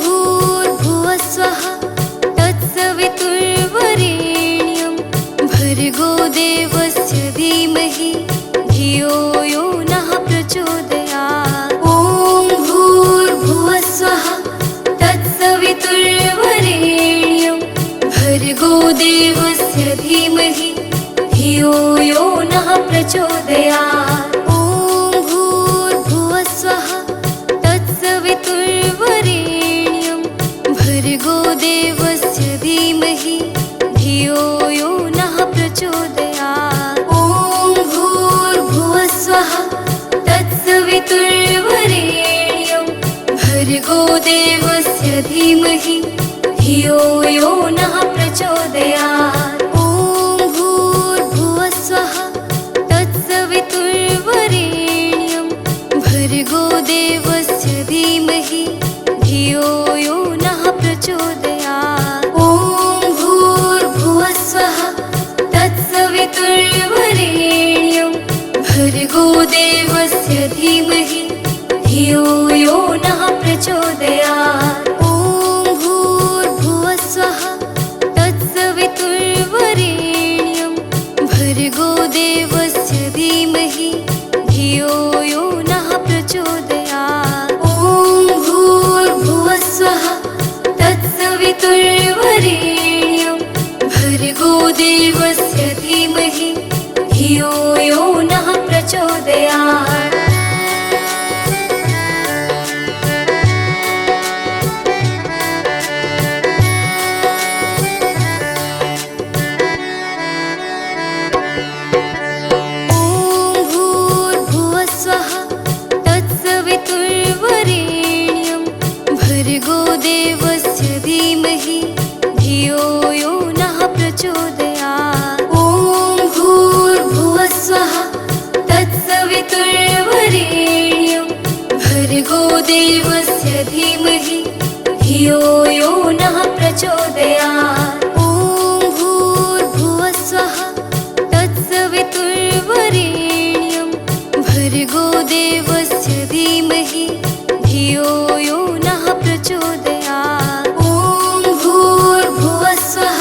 भूर्भुवस्वः तत्सवितुर्वरेण्यं भर्गो देवस्य धीमहि धियो यो नः प्रचोदयात्। ॐ भूर्भुवस्वः तत्सवितुर्वरेण्यं भर्गो देवस्य धीमहि धियो यो नः प्रचोदयात्। ॐ भूर्भुवस्वः तत्सवितुर्वरेण्यं भर्गो देवस्य धीमहि धियो यो नः प्रचोदयात्। ॐ भूर्भुवस्वः तत्सवितुर्वरेण्यं भर्गो देवस्य धीमहि धियो यो नः प्रचोदयात्। ॐ भूर्भुवस्वः तत्सवितुर्वरेण्यं भर्गो देवस्य धीमहि धियो यो नः प्रचोदयात्। ॐ भूर्भुवस्वः तत्सवितुर्वरेण्यं भर्गो देवस्य धीमहि धियो यो नः प्रचोदयात्। ॐ भूर्भुवस्वः तत्सवितुर्वरेण्यं भर्गो देवस्य धीमहि धियो यो नः प्रचोदयात्। ॐ भूर्भुवस्वः तत्सवितुर्वरेण्यं भर्गो देवस्य धीमहि धियो यो नः प्रचोदयात्। भर्गो देवस्य धीमहि धियो यो नः प्रचोदयात्। ॐ भूर्भुवस्वः तत्सवितुर्वरेण्यं भर्गो देवस्य धीमहि धियो यो नः प्रचोदयात्। ॐ भूर्भुवस्वः तत्सवितुर्वरेण्यं भर्गो देवस्य धीमहि धियो यो नः प्रचोदयात्। ॐ भूर्भुवस्वः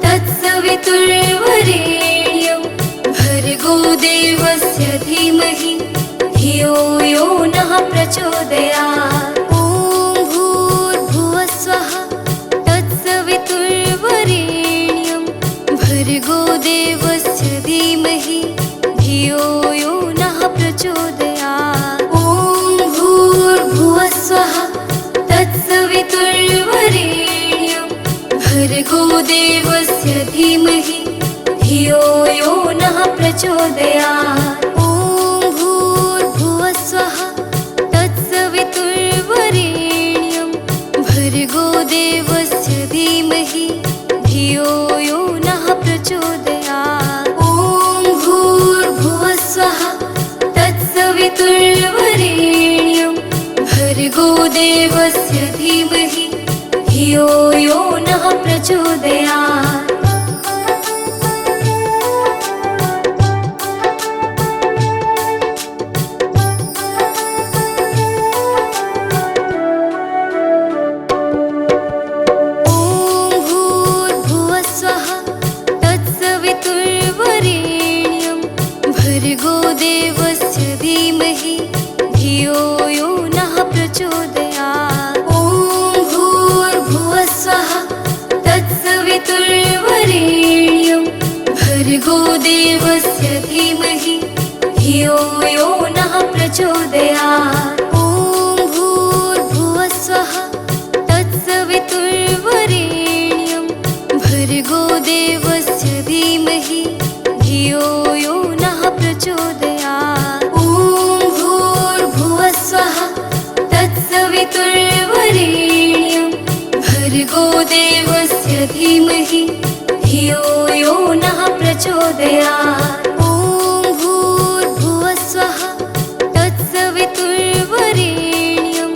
तत्सवितुर्वरेण्यं भर्गो देवस्य धीमहि धियो यो नः प्रचोदयात्। ॐ भूर्भुवस्वः तत्सवितुर्वरेण्यं भर्गो देवस्य धीमहि धियो यो नः प्रचोदयात्। ॐ भूर्भुवस्वः तत्सवितुर्वरेण्यं भर्गो देवस्य धीमहि धियो यो नः प्रचोदयात्। ॐ भूर्भुवस्वः तत्सवितुर्वरेण्यं भर्गो देवस्य धीमहि धियो यो नः प्रचोदयात्। ॐ भूर्भुवस्वः तत्सवितुर्वरेण्यं भर्गो देवस्य धीमहि धियो यो नः प्रचोदयात्। ॐ भूर्भुवस्वः तत्सवितुर्वरेण्यं भर्गो देवस्य धीमहि धियो यो नः प्रचोदयात्। ॐ भूर्भुवस्वः तत्सवितुर्वरेण्यं भर्गो देवस्य धीमहि धियो यो नः प्रचोदयात्। ॐ भूर्भुवस्वः तत्सवितुर्वरेण्यं भर्गो देवस्य धीमहि धियो यो नः प्रचोदयात्। ॐ भूर्भुवस्वः तत्सवितुर्वरेण्यं भर्गो देवस्य धीमहि धियो यो नः प्रचोदयात्। ॐ भूर्भुवस्वः तत्सवितुर्वरेण्यं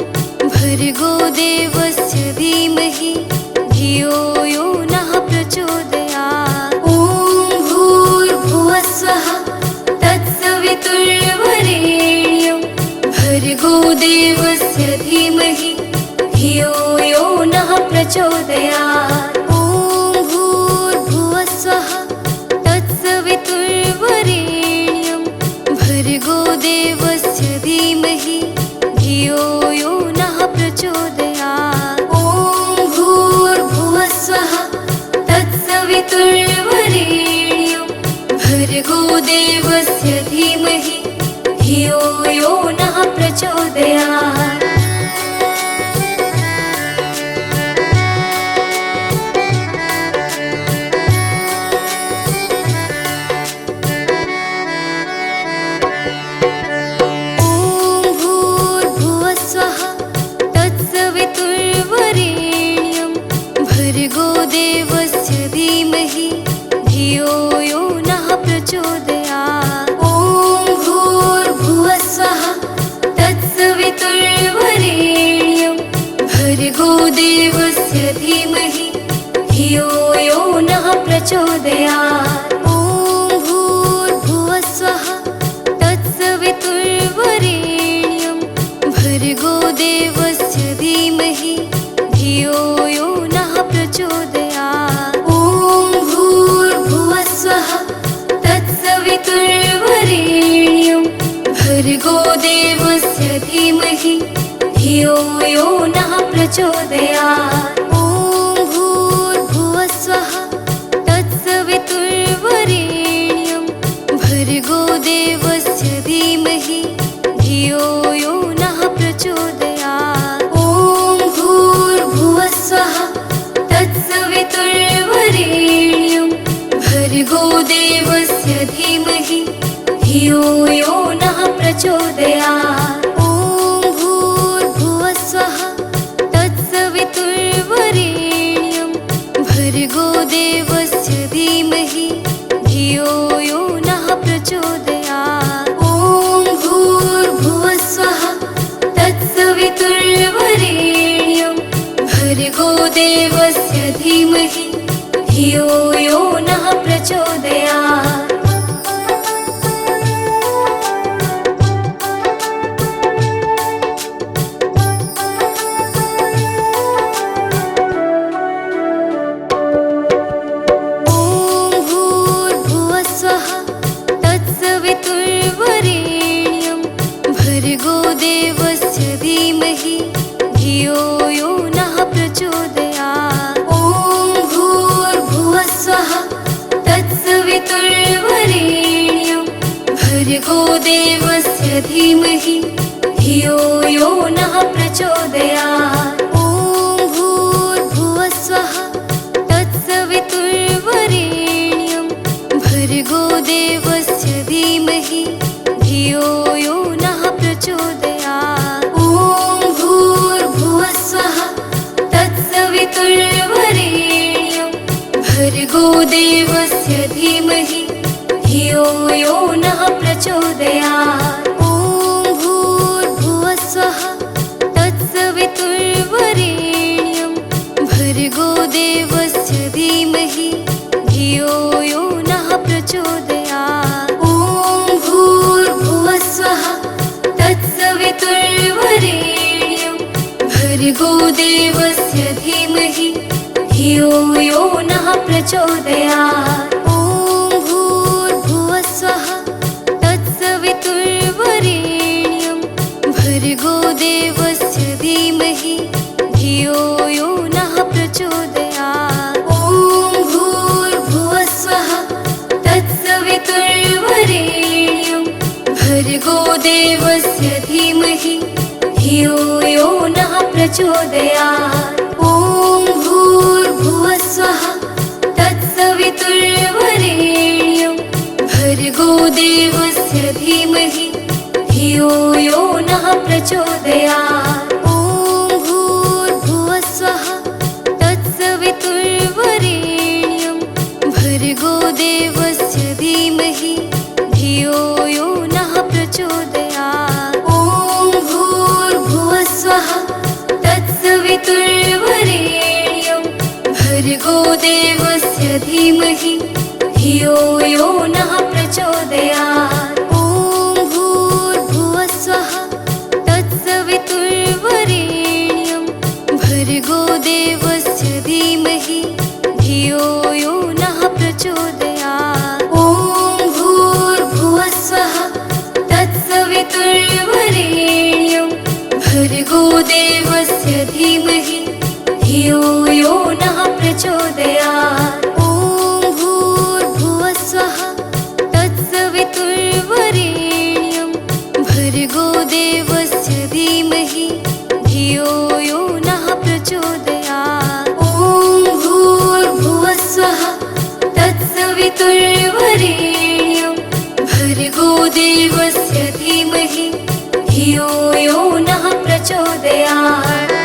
भर्गो देवस्य धीमहि धियो यो नः प्रचोदयात्। ॐ भूर्भुवस्वः तत्सवितुर्वरेण्यं भर्गो देवस्य धीमहि धियो यो नः प्रचोदयात्। ॐ भूर्भुवस्वः तत्सवितुर्वरेण्यं भर्गो देवस्य धीमहि धियो यो नः प्रचोदयात्। ॐ भूर्भुवस्वः तत्सवितुर्वरेण्यं भर्गो देवस्य धीमहि धियो यो नः प्रचोदयात्। भर्गो देवस्य धीमहि धियो यो नः प्रचोदयात्। ॐ भूर्भुवस्वः तत्सवितुर्वरेण्यं भर्गो देवस्य धीमहि धियो यो नः प्रचोदयात्। ॐ भूर्भुवस्वः तत्सवितुर्वरेण्यं भर्गो देवस्य धीमहि धियो यो नः प्रचोदयात्। ॐ भूर्भुवस्वः तत्सवितुर्वरेण्यं भर्गो देवस्य धीमहि धियो यो नः प्रचोदयात्। ॐ भूर्भुवस्वः तत्सवितुर्वरेण्यं भर्गो देवस्य धीमहि धियो यो नः प्रचोदयात्। ॐ भूर्भुवस्वः तत्सवितुर्वरेण्यं भर्गो देवस्य धीमहि धियो यो नः प्रचोदयात्। ॐ भूर्भुवस्वः तत्सवितुर्वरेण्यं भर्गो देवस्य धीमहि धियो यो नः प्रचोदयात्। ॐ भूर्भुवस्वः तत्सवितुर्वरेण्यं भर्गो देवस्य धीमहि धियो यो नः प्रचोदयात्। ॐ भूर्भुवस्वः तत्सवितुर्वरेण्यं भर्गो देवस्य धीमहि धियो यो नः प्रचोदयात्। ॐ भूर्भुवस्वः तत्सवितुर्वरेण्यं भर्गो देवस्य धीमहि धियो यो नः प्रचोदयात्। ॐ भूर्भुवस्वः तत्सवितुर्वरेण्यं भर्गो देवस्य धीमहि धियो यो नः प्रचोदयात्। ॐ भूर्भुवस्वः तत्सवितुर्वरेण्यं भर्गो देवस्य धीमहि धियो यो नः प्रचोदयात्। ॐ भूर्भुवस्वः तत्सवितुर्वरेण्यं भर्गो देवस्य धीमहि धियो यो नः प्रचोदयात्। ॐ भूर्भुवस्वः तत्सवितुर्वरेण्यं भर्गो देवस्य धीमहि धियो यो नः प्रचोदयात्। ॐ भूर्भुवस्वः तत्सवितुर्वरेण्यं भर्गो देवस्य धीमहि धियो यो नः प्रचोदयात्। ॐ भूर्भुवस्वः तत्सवितुर्वरेण्यं भर्गो देवस्य धीमहि धियो यो नः प्रचोदयात्। ॐ भूर्भुवस्वः तत्सवितुर्वरेण्यं भर्गो देवस्य धीमहि धियो यो नः प्रचोदयात्। ॐ भूर्भुवस्वः तत्सवितुर्वरेण्यं भर्गो देवस्य धीमहि धियो यो नः प्रचोदयात्। ॐ भूर्भुवस्वः तत्सवितुर्वरेण्यं भर्गो देवस्य धीमहि धियो यो नः प्रचोदयात्। ॐ भूर्भुवस्वः तत्सवितुर्वरेण्यं देवस्य धीमहि धियो यो नः प्रचोदयात्। ॐ भूर्भुवस्सुवः तत्सवितुर्वरेण्यं भर्गो देवस्य धीमहि धियो यो नः प्रचोदयात्।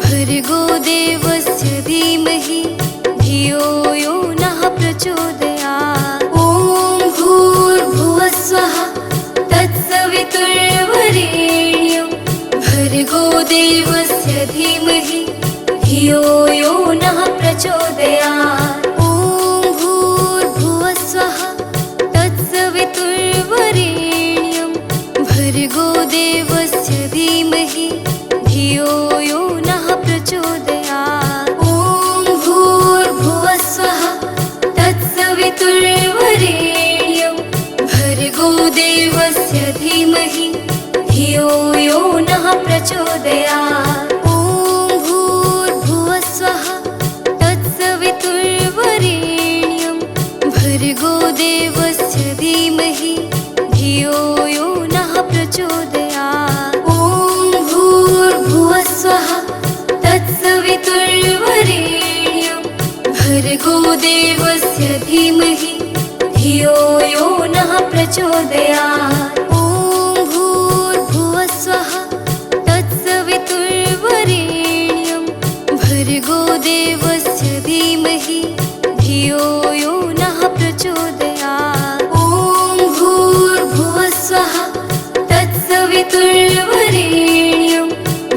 भर्गो देवस्य धीमहि धियो यो नः प्रचोदयात्। ॐ भूर्भुवस्सुवः तत्सवितुर्वरेण्यं भर्गो देवस्य धीमहि धियो यो नः प्रचोदयात्। ॐ भूर्भुवस्सुवः तत्सवितुर्वरेण्यं भर्गो देवस्य धीमहि धियो यो नः प्रचोदयात्। ॐ भूर्भुवस्सुवः तत्सवितुर्वरेण्यं भर्गो देवस्य धीमहि धियो यो नः प्रचोदयात्। ॐ भूर्भुवस्सुवः तत्सवितुर्वरेण्यं भर्गो देवस्य धीमहि धियो यो नः प्रचोदयात्। ॐ भूर्भुवस्सुवः तत्सवितुर्वरेण्यं भर्गो देवस्य धीमहि धियो यो नः प्रचोदयात्। ॐ भूर्भुवस्सुवः तत्सवितुर्वरेण्यं भर्गो देवस्य धीमहि धियो यो नः प्रचोदयात्। ॐ भूर्भुवस्सुवः तत्सवितुर्वरेण्यं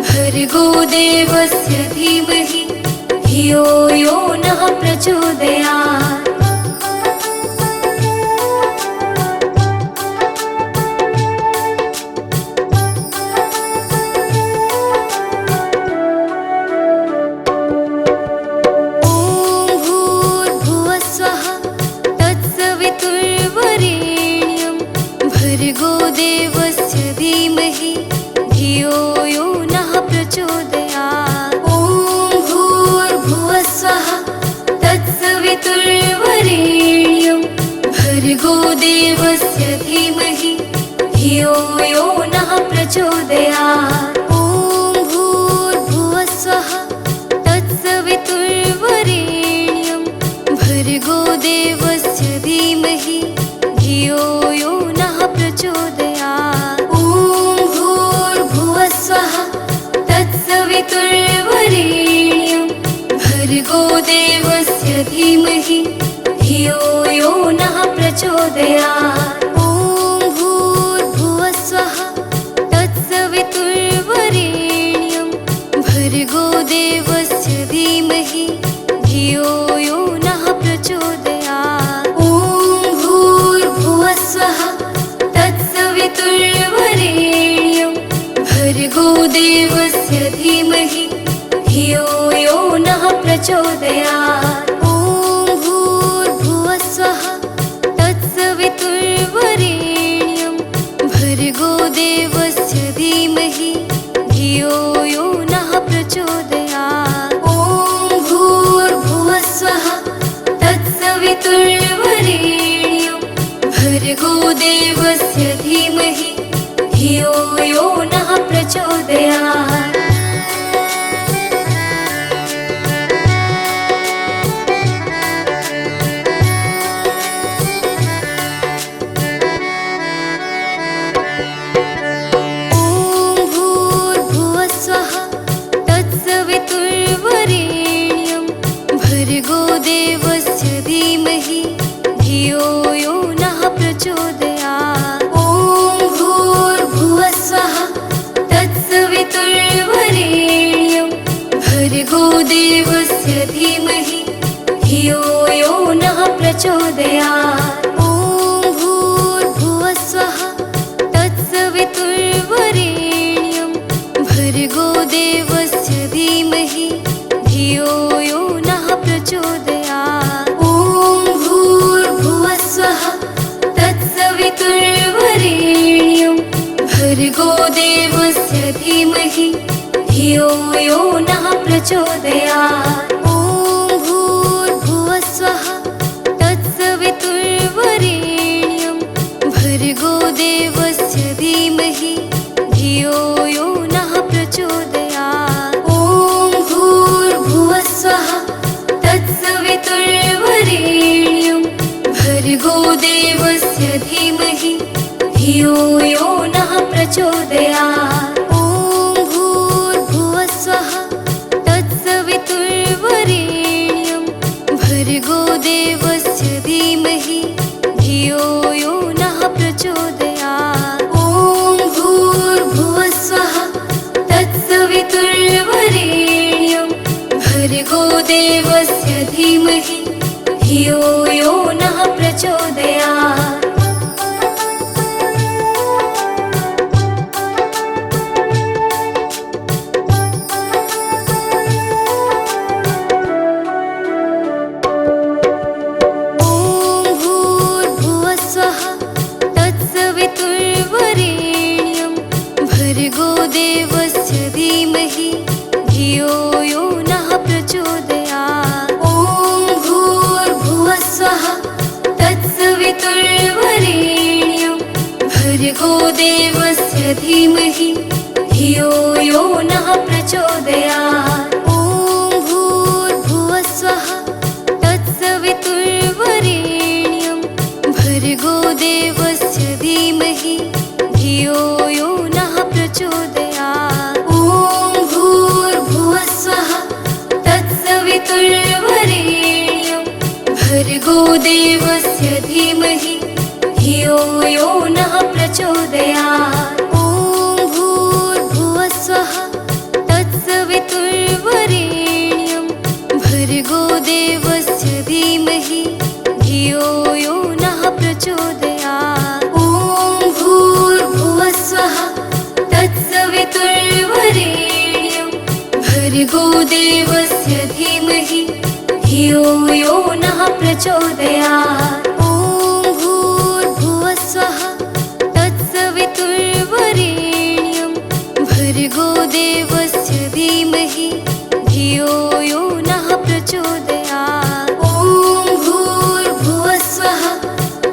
भर्गो देवस्य धीमहि धियो यो नः प्रचोदयात्। ॐ भूर्भुवस्सुवः तत्सवितुर्वरेण्यं भर्गो देवस्य धीमहि धियो यो नः प्रचोदयात्। ॐ भूर्भुवस्सुवः तत्सवितुर्वरेण्यं भर्गो देवस्य धीमहि धियो यो नः प्रचोदयात्। ॐ भूर्भुवस्सुवः तत्सवितुर्वरेण्यं भर्गो देवस्य धीमहि धियो यो नः प्रचोदयात्। ॐ भूर्भुवस्सुवः तत्सवितुर्वरेण्यं भर्गो देवस्य धीमहि धियो यो नः प्रचोदयात्। ॐ भूर्भुवस्सुवः तत्सवितुर्वरेण्यं भर्गो देवस्य धीमहि धियो यो नः प्रचोदयात्। ॐ भूर्भुवस्सुवः तत्सवितुर्वरेण्यं भर्गो देवस्य धीमहि धियो यो नः प्रचोदयात्। ॐ भूर्भुवस्सुवः तत्सवितुर्वरेण्यं भर्गो देवस्य धीमहि धियो यो नः प्रचोदयात्। ॐ भूर्भुवस्सुवः तत्सवितुर्वरेण्यं भर्गो देवस्य धीमहि धियो यो नः प्रचोदयात्। ॐ भूर्भुवस्सुवः तत्सवितुर्वरेण्यं भर्गो देवस्य धीमहि धियो यो नः प्रचोदयात्। ॐ भूर्भुवस्सुवः तत्सवितुर्वरेण्यं भर्गो देवस्य धीमहि धियो यो नः प्रचोदयात्। ॐ भूर्भुवस्सुवः तत्सवितुर्वरेण्यं भर्गो देवस्य धीमहि धियो यो नः प्रचोदयात्। ॐ भूर्भुवस्सुवः तत्सवितुर्वरेण्यं भर्गो देवस्य धीमहि धियो यो नः प्रचोदयात्। ॐ भूर्भुवस्वः तत्सवितुर्वरेण्यं भर्गो देवस्य धीमहि धियो यो नः प्रचोदयात्। ॐ भूर्भुवस्वः तत्सवितुर्वरेण्यं भर्गो देवस्य धीमहि धियो यो नः प्रचोदयात्। ॐ भूर्भुवस्वः तत्सवितुर्वरेण्यं भर्गो देवस्य धीमहि धियो यो नः प्रचोदयात्। ॐ भूर्भुवस्वः तत्सवितुर्वरेण्यं भर्गो देवस्य धीमहि धियो यो नः प्रचोदयात्। भर्गो देवस्य धीमहि धियो यो नः प्रचोदयात्। ॐ भूर्भुवस्वः तत्सवितुर्वरेण्यं भर्गो देवस्य धीमहि धियो यो नः प्रचोदयात्। ॐ भूर्भुवस्वः तत्सवितुर्वरेण्यं भर्गो देवस्य धीमहि धियो यो नः प्रचोदयात्। ॐ भूर्भुवस्वः तत्सवितुर्वरेण्यं भर्गो देवस्य धीमहि धियो यो नः प्रचोदयात्। ॐ भूर्भुवस्वः तत्सवितुर्वरेण्यं भर्गो देवस्य धीमहि धियो यो नः प्रचोदयात्। ॐ भूर्भुवस्वः तत्सवितुर्वरेण्यं भर्गो देवस्य धीमहि धियो यो नः प्रचोदयात्। ॐ भूर्भुवस्वः तत्सवितुर्वरेण्यं भर्गो देवस्य धीमहि धियो यो नः प्रचोदयात्। ॐ भूर्भुवस्वः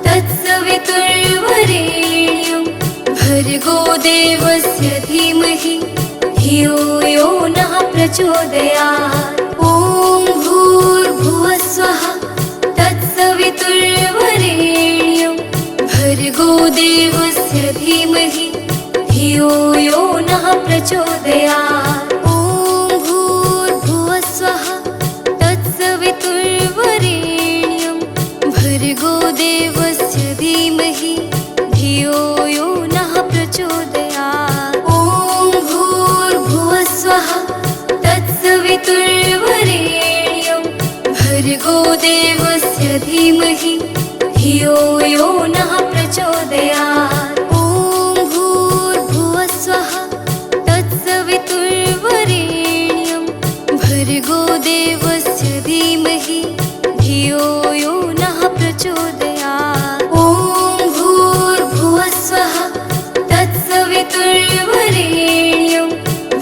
तत्सवितुर्वरेण्यं भर्गो देवस्य धीमहि धियो यो नः प्रचोदयात्। ॐ भूर्भुवस्वः तत्सवितुर्वरेण्यं भर्गो देवस्य धीमहि धियो यो नः प्रचोदयात्। ॐ भूर्भुवस्वः तत्सवितुर्वरेण्यं भर्गो देवस्य धीमहि धियो यो नः प्रचोदयात्। ॐ भूर्भुवस्वः तत्सवितुर्वरेण्यं भर्गो देवस्य धीमहि धियो यो नः प्रचोदयात्। ॐ भूर्भुवस्वः तत्सवितुर्वरेण्यं भर्गो देवस्य धीमहि धियो यो नः प्रचोदयात्। ॐ भूर्भुवस्वः तत्सवितुर्वरेण्यं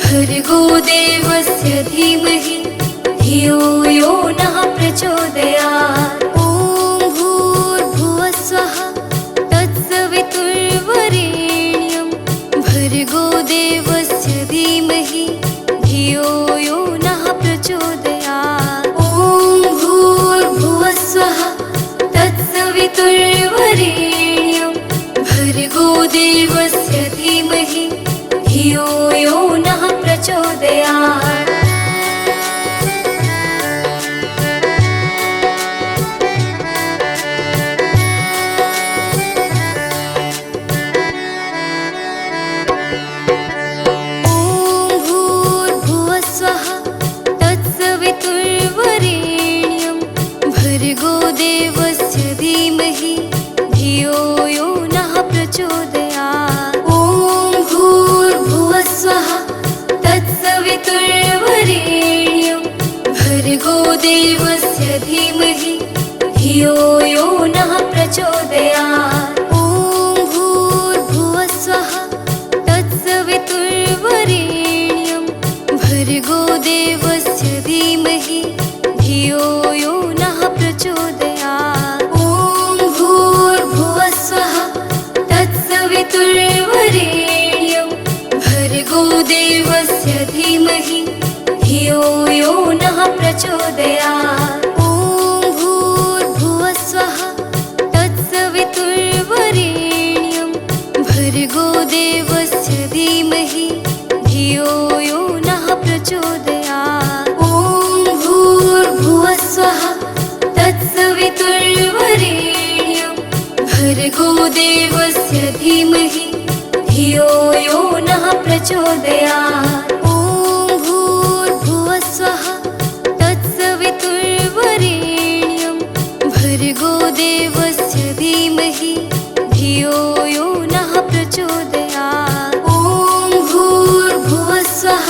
भर्गो देवस्य धीमहि धियो यो नः प्रचोदयात्। ॐ भूर्भुवस्वः तत्सवितुर्वरेण्यं भर्गो देवस्य धीमहि धियो यो नः प्रचोदयात्। ॐ भूर्भुवस्वः तत्सवितुर्वरेण्यं भर्गो देवस्य धीमहि धियो यो नः प्रचोदयात्। भर्गो देवस्य धीमहि धियो यो नः प्रचोदयात्। ॐ भूर्भुवस्वः तत्सवितुर्वरेण्यं भर्गो देवस्य धीमहि धियो यो नः प्रचोदयात्। ॐ भूर्भुवस्वः तत्सवितुर्वरेण्यं वरेण्यं भर्गो देवस्य धीमहि धियो यो नः प्रचोदयात्। ॐ भूर्भुवः स्वः तत्सवितुर्वरेण्यं भर्गो देवस्य धीमहि धियो यो नः प्रचोदयात्। ॐ भूर्भुवः स्वः तत्सवितुर्वरेण्यं भर्गो देवस्य धीमहि धियो यो नः प्रचोदयात्। ॐ भूर्भुवः स्वः तत्सवितुर्वरेण्यं भर्गो देवस्य धीमहि धियो यो नः प्रचोदयात्। ॐ भूर्भुवः स्वः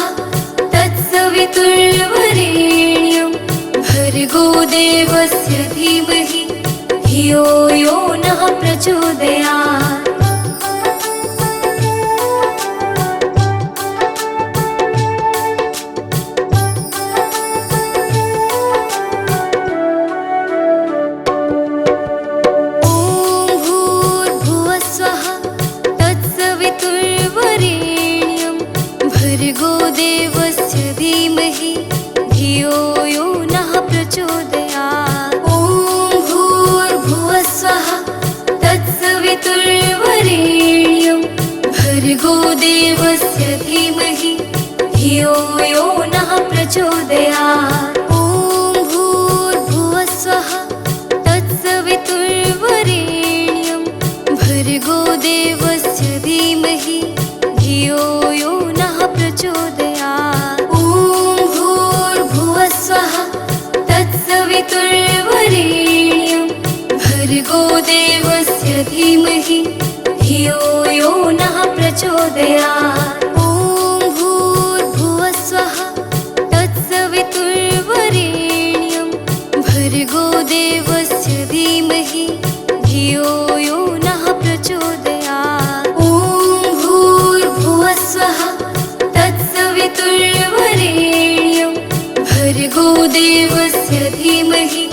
तत्सवितुर्वरेण्यं भर्गो देवस्य धीमहि धियो यो नः प्रचोदयात्। भर्गो देवस्य धीमहि धियो यो नः प्रचोदयात्। ॐ भूर्भुवः स्वः तत्सवितुर्वरेण्यं भर्गो देवस्य धीमहि धियो यो नः प्रचोदयात्। ॐ भूर्भुवः स्वः तत्सवितुर्वरेण्यं भर्गो देवस्य धीमहि धियो यो नः प्रचोदयात्। ॐ भूर्भुवः स्वः तत्सवितुर्वरेण्यं भर्गो देवस्य धीमहि धियो यो नः प्रचोदयात्। ॐ भूर्भुवः स्वः तत्सवितुर्वरेण्यं भर्गो देवस्य धीमहि धियो यो नः प्रचोदयात्। ॐ भूर्भुवः स्वः तत्सवितुर्वरेण्यं भर्गो देवस्य धीमहि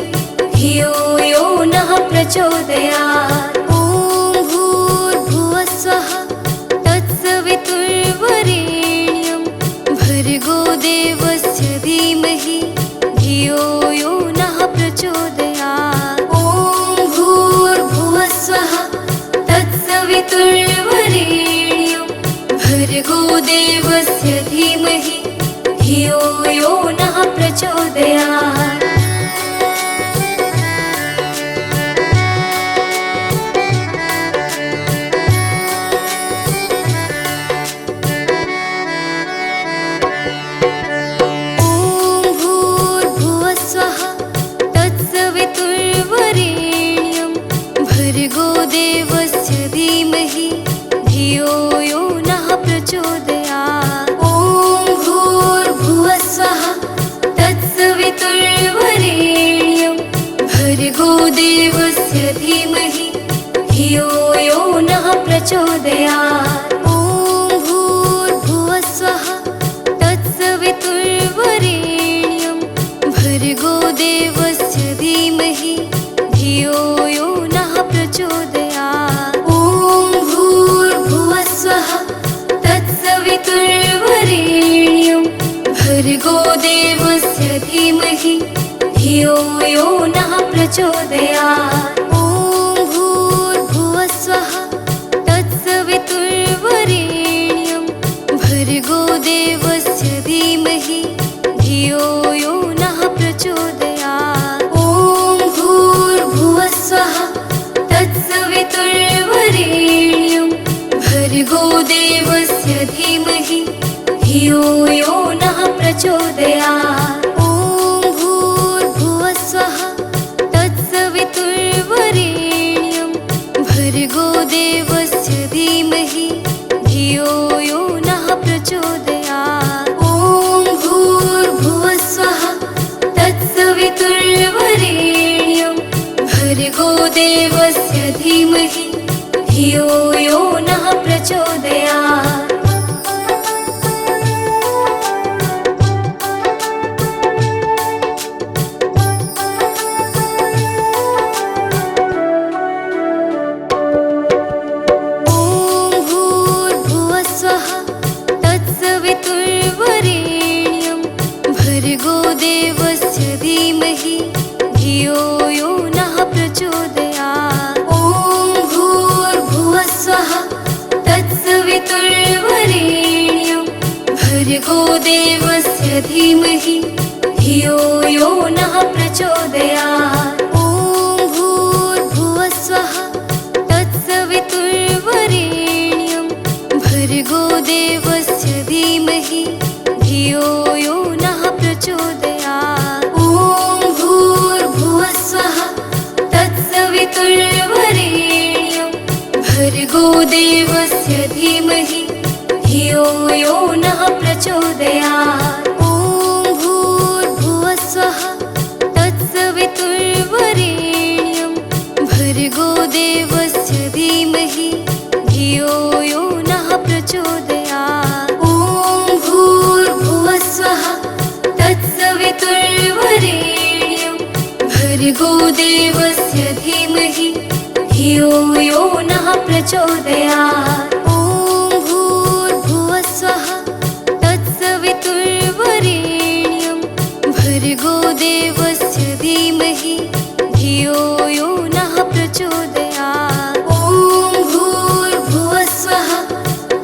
धियो यो नः प्रचोदयात्। ॐ भूर्भुवः स्वः तत्सवितुर्वरेण्यं भर्गो देवस्य धीमहि धियो यो नः प्रचोदयात्। ॐ भूर्भुवः स्वः तत्सवितुर्वरेण्यं भर्गो देवस्य धीमहि धियो यो नः प्रचोदयात्। ॐ भूर्भुवः स्वः तत्सवितुर्वरेण्यं भर्गो देवस्य धीमहि धियो यो नः प्रचोदयात्। ॐ भूर्भुवः स्वः तत्सवितुर्वरेण्यं भर्गो देवस्य धीमहि धियो यो नः प्रचोदयात्। ॐ भूर्भुवः स्वः तत्सवितुर्वरेण्यं भर्गो देवस्य धीमहि धियो यो नः प्रचोदयात्। ॐ भूर्भुवः स्वः तत्सवितुर्वरेण्यं भर्गो देवस्य धीमहि धियो यो नः प्रचोदयात्। ॐ भूर्भुवः स्वः तत्सवितुर्वरेण्यं भर्गो देवस्य धीमहि धियो यो नः प्रचोदयात्। ॐ भूर्भुवः स्वः तत्सवितुर्वरेण्यं भर्गो देवस्य धीमहि धियो यो नः प्रचोदयात्। ॐ भूर्भुवः स्वः तत्सवितुर्वरेण्यं भर्गो देवस्य धीमहि धियो यो नः प्रचोदयात्। ॐ भूर्भुवः स्वः तत्सवितुर्वरेण्यं भर्गो देवस्य धीमहि धियो यो नः प्रचोदयात्। ॐ तत्सवितुर्वरेण्यं भर्गो देवस्य धीमहि धियो यो नः प्रचोदयात्। ॐ भूर्भुवस्वः तत्सवितुर्वरेण्यं भर्गो देवस्य धीमहि धियो यो नः प्रचोदयात्। ॐ भूर्भुवस्वः तत्सवितुर्वरेण्यं भर्गो देवस्य धीमहि धियो यो नः प्रचोदयात्। ॐ भूर्भुवस्वः तत्सवितुर्वरेण्यं भर्गो देवस्य धीमहि धियो यो नः प्रचोदयात्। ॐ भूर्भुवस्वः तत्सवितुर्वरेण्यं भर्गो देवस्य धीमहि धियो यो नः प्रचोदयात्। ॐ भूर्भुवस्वः तत्सवितुर्वरेण्यं भर्गो देवस्य धीमहि धियो यो नः प्रचोदयात्। ॐ भूर्भुवस्वः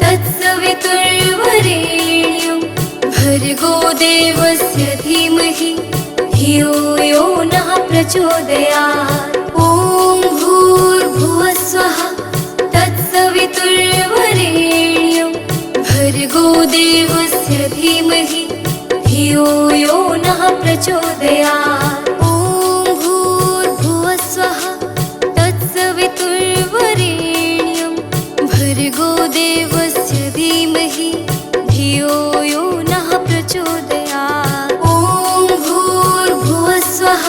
तत्सवितुर्वरेण्यं भर्गो देवस्य धीमहि धियो यो नः प्रचोदयात्। ॐ भूर्भुवस्वः तत्सवितुर्वरेण्यं भर्गो देवस्य धीमहि धियो यो नः प्रचोदयात्। ॐ भूर्भुवस्वः तत्सवितुर्वरेण्यं भर्गो देवस्य धीमहि धियो यो नः प्रचोदयात्। ॐ भूर्भुवस्वः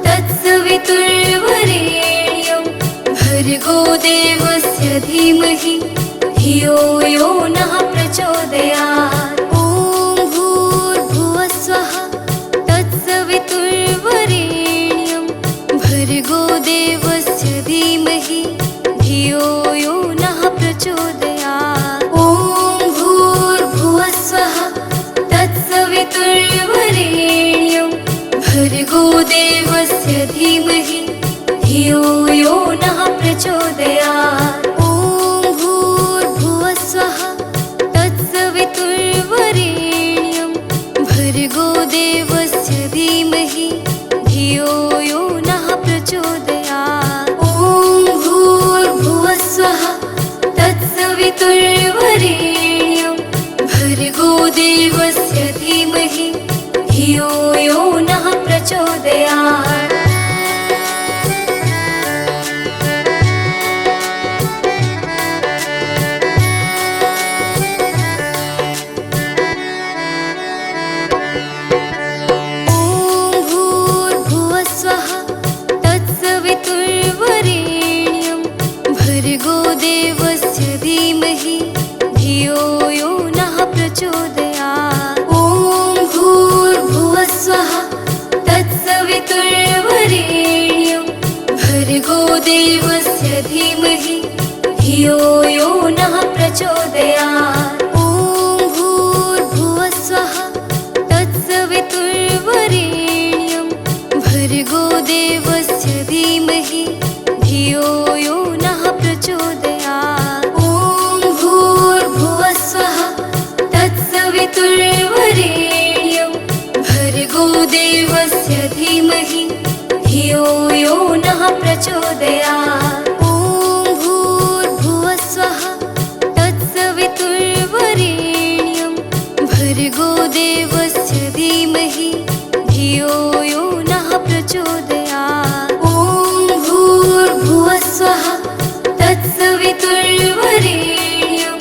तत्सवितुर्वरेण्यं भर्गो देवस्य धीमहि धियो यो नः प्रचोदयात्। ॐ भूर्भुवस्वः तत्सवितुर्वरेण्यं भर्गो देवस्य धीमहि धियो यो नः प्रचोदयात्। ॐ भूर्भुवस्वः तत्सवितुर्वरेण्यं भर्गो देवस्य धीमहि धियो यो नः प्रचोदयात्। ॐ भूर्भुवस्वः तत्सवितुर्वरेण्यं भर्गो देवस्य धीमहि धियो यो नः प्रचोदयात्। ॐ भूर्भुवस्वः तत्सवितुर्वरेण्यं भर्गो देवस्य धीमहि धियो यो नः प्रचोदयात्। भर्गो देवस्य धीमहि धियो यो नः प्रचोदयात्। ॐ भूर्भुवस्वः तत्सवितुर्वरेण्यं भर्गो देवस्य धीमहि धियो यो नः प्रचोदयात्। ॐ भूर्भुवस्वः तत्सवितुर्वरेण्यं भर्गो देवस्य धीमहि धियो यो नः प्रचोदयात्। ॐ भूर्भुवस्वः तत्सवितुर्वरेण्यं भर्गो देवस्य धीमहि धियो यो नः प्रचोदयात्। ॐ भूर्भुवस्वः तत्सवितुर्वरेण्यं भर्गो देवस्य धीमहि धियो यो नः प्रचोदयात्। ॐ भूर्भुवस्वः तत्सवितुर्वरेण्यं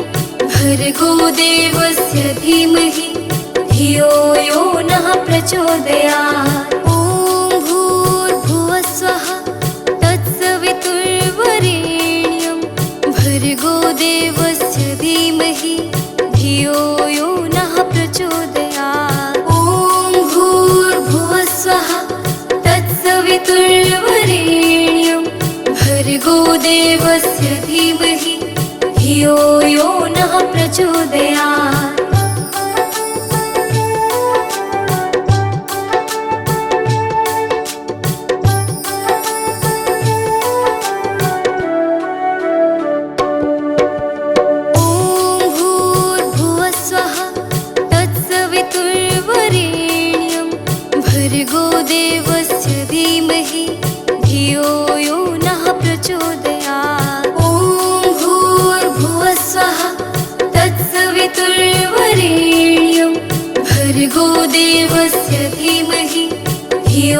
भर्गो देवस्य धीमहि धियो यो नः प्रचोदयात्। ॐ भूर्भुवस्वः तत्सवितुर्वरेण्यं भर्गो देवस्य धीमहि धियो यो नः प्रचोदयात्। ॐ भूर्भुवस्वः तत्सवितुर्वरेण्यं भर्गो देवस्य धीमहि धियो यो नः प्रचोदयात्। ॐ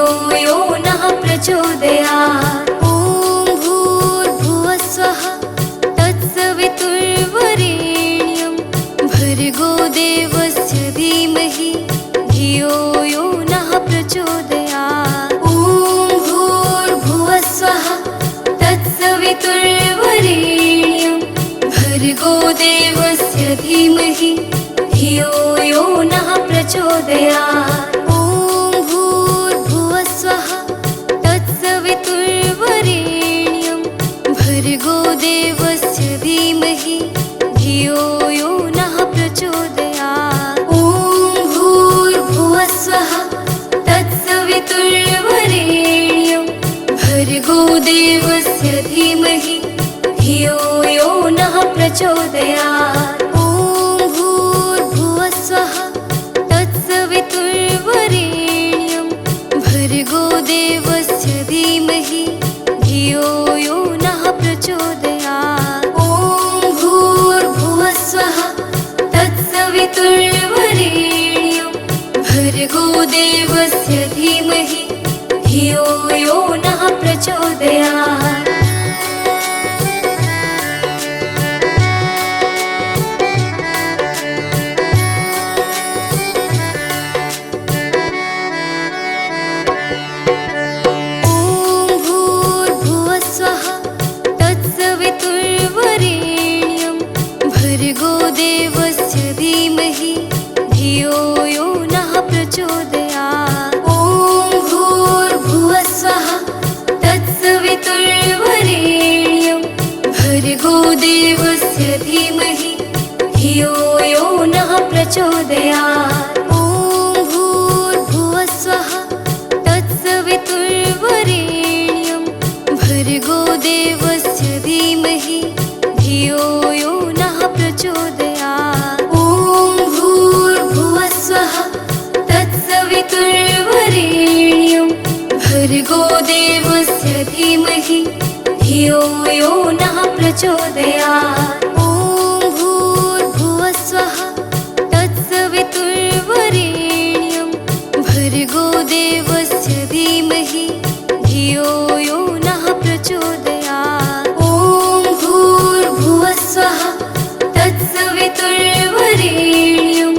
धियो यो नः प्रचोदयात्। ॐ भूर्भुवः स्वः तत्सवितुर्वरेण्यं भर्गो देवस्य धीमहि धियो यो नः प्रचोदयात्। ॐ भूर्भुवः स्वः तत्सवितुर्वरेण्यं भर्गो देवस्य धीमहि धियो यो नः प्रचोदयात्। ॐ भूर्भुवः स्वः तत्सवितुर्वरेण्यं भर्गो देवस्य धीमहि धियो यो नः प्रचोदयात्। ॐ भूर्भुवः स्वः तत्सवितुर्वरेण्यं भर्गो देवस्य धीमहि धियो यो नः प्रचोदयात्। ॐ भूर्भुवः स्वः तत्सवितुर्वरेण्यं भर्गो देवस्य धीमहि धियो यो नः प्रचोदयात्। ॐ भूर्भुवः स्वः तत्सवितुर्वरेण्यं भर्गो देवस्य धीमहि धियो यो नः प्रचोदयात्। भर्गो देवस्य धीमहि धियो यो नः प्रचोदयात्। ॐ भूर्भुवः स्वः तत्सवितुर्वरेण्यं भर्गो देवस्य धीमहि धियो यो नः प्रचोदयात्। ॐ भूर्भुवः स्वः तत्सवितुर्वरेण्यं भर्गो देवस्य धीमहि धियो यो नः प्रचोदयात्। ॐ भूर्भुवः स्वः तत्सवितुर्वरेण्यं भर्गो देवस्य धीमहि धियो यो नः प्रचोदयात्। ॐ भूर्भुवः स्वः तत्सवितुर्वरेण्यं भर्गो देवस्य धीमहि धियो यो नः प्रचोदयात्। ॐ भूर्भुवः स्वः तत्सवितुर्वरेण्यं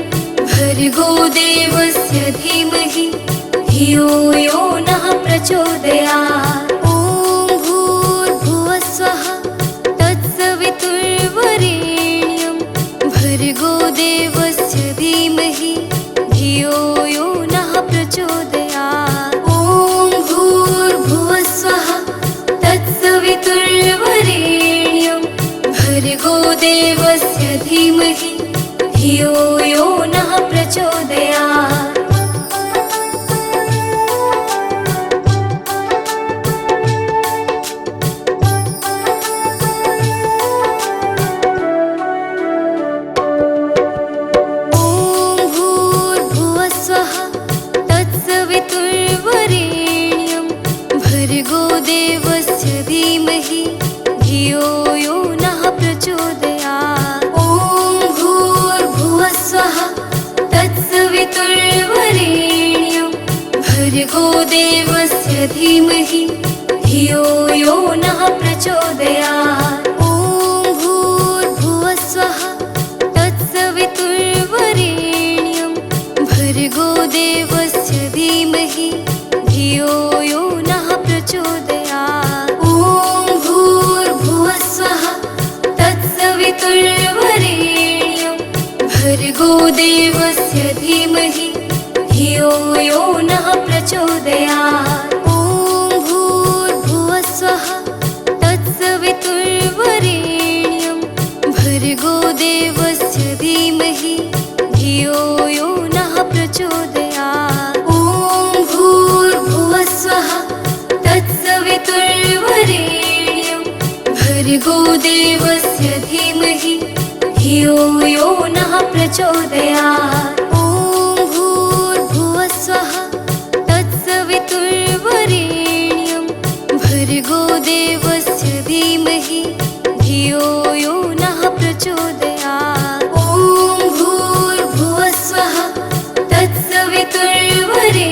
भर्गो देवस्य धीमहि धियो यो नः प्रचोदयात्। ॐ भूर्भुवः स्वः तत्सवितुर्वरेण्यं भर्गो देवस्य धीमहि धियो यो नः प्रचोदयात्। ॐ भूर्भुवः स्वः तत्सवितुर्वरेण्यं भर्गो देवस्य धीमहि धियो यो नः प्रचोदयात्। ॐ भूर्भुवः स्वः तत्सवितुर्वरेण्यं भर्गो देवस्य धीमहि धियो यो नः प्रचोदयात्। ॐ भूर्भुवः स्वः तत्सवितुर्वरेण्यं भर्गो देवस्य धीमहि धियो यो नः प्रचोदयात्। ॐ भूर्भुवः स्वः तत्सवितुर्वरेण्यं भर्गो देवस्य धीमहि धियो यो नः प्रचोदयात्। ॐ भूर्भुवः स्वः तत्सवितुर्वरेण्यं भर्गो देवस्य धीमहि धियो यो नः प्रचोदयात्। ॐ भूर्भुवः स्वः तत्सवितुर्वरेण्यं भर्गो देवस्य धीमहि धियो यो नः प्रचोदयात्। ॐ भूर्भुवः स्वः तत्सवितुर्वरेण्यं भर्गो देवस्य धीमहि धियो यो नः प्रचोदयात्। ॐ भूर्भुवः स्वः तत्सवितुर्वरेण्यं भर्गो देवस्य धीमहि धियो यो नः प्रचोदयात्।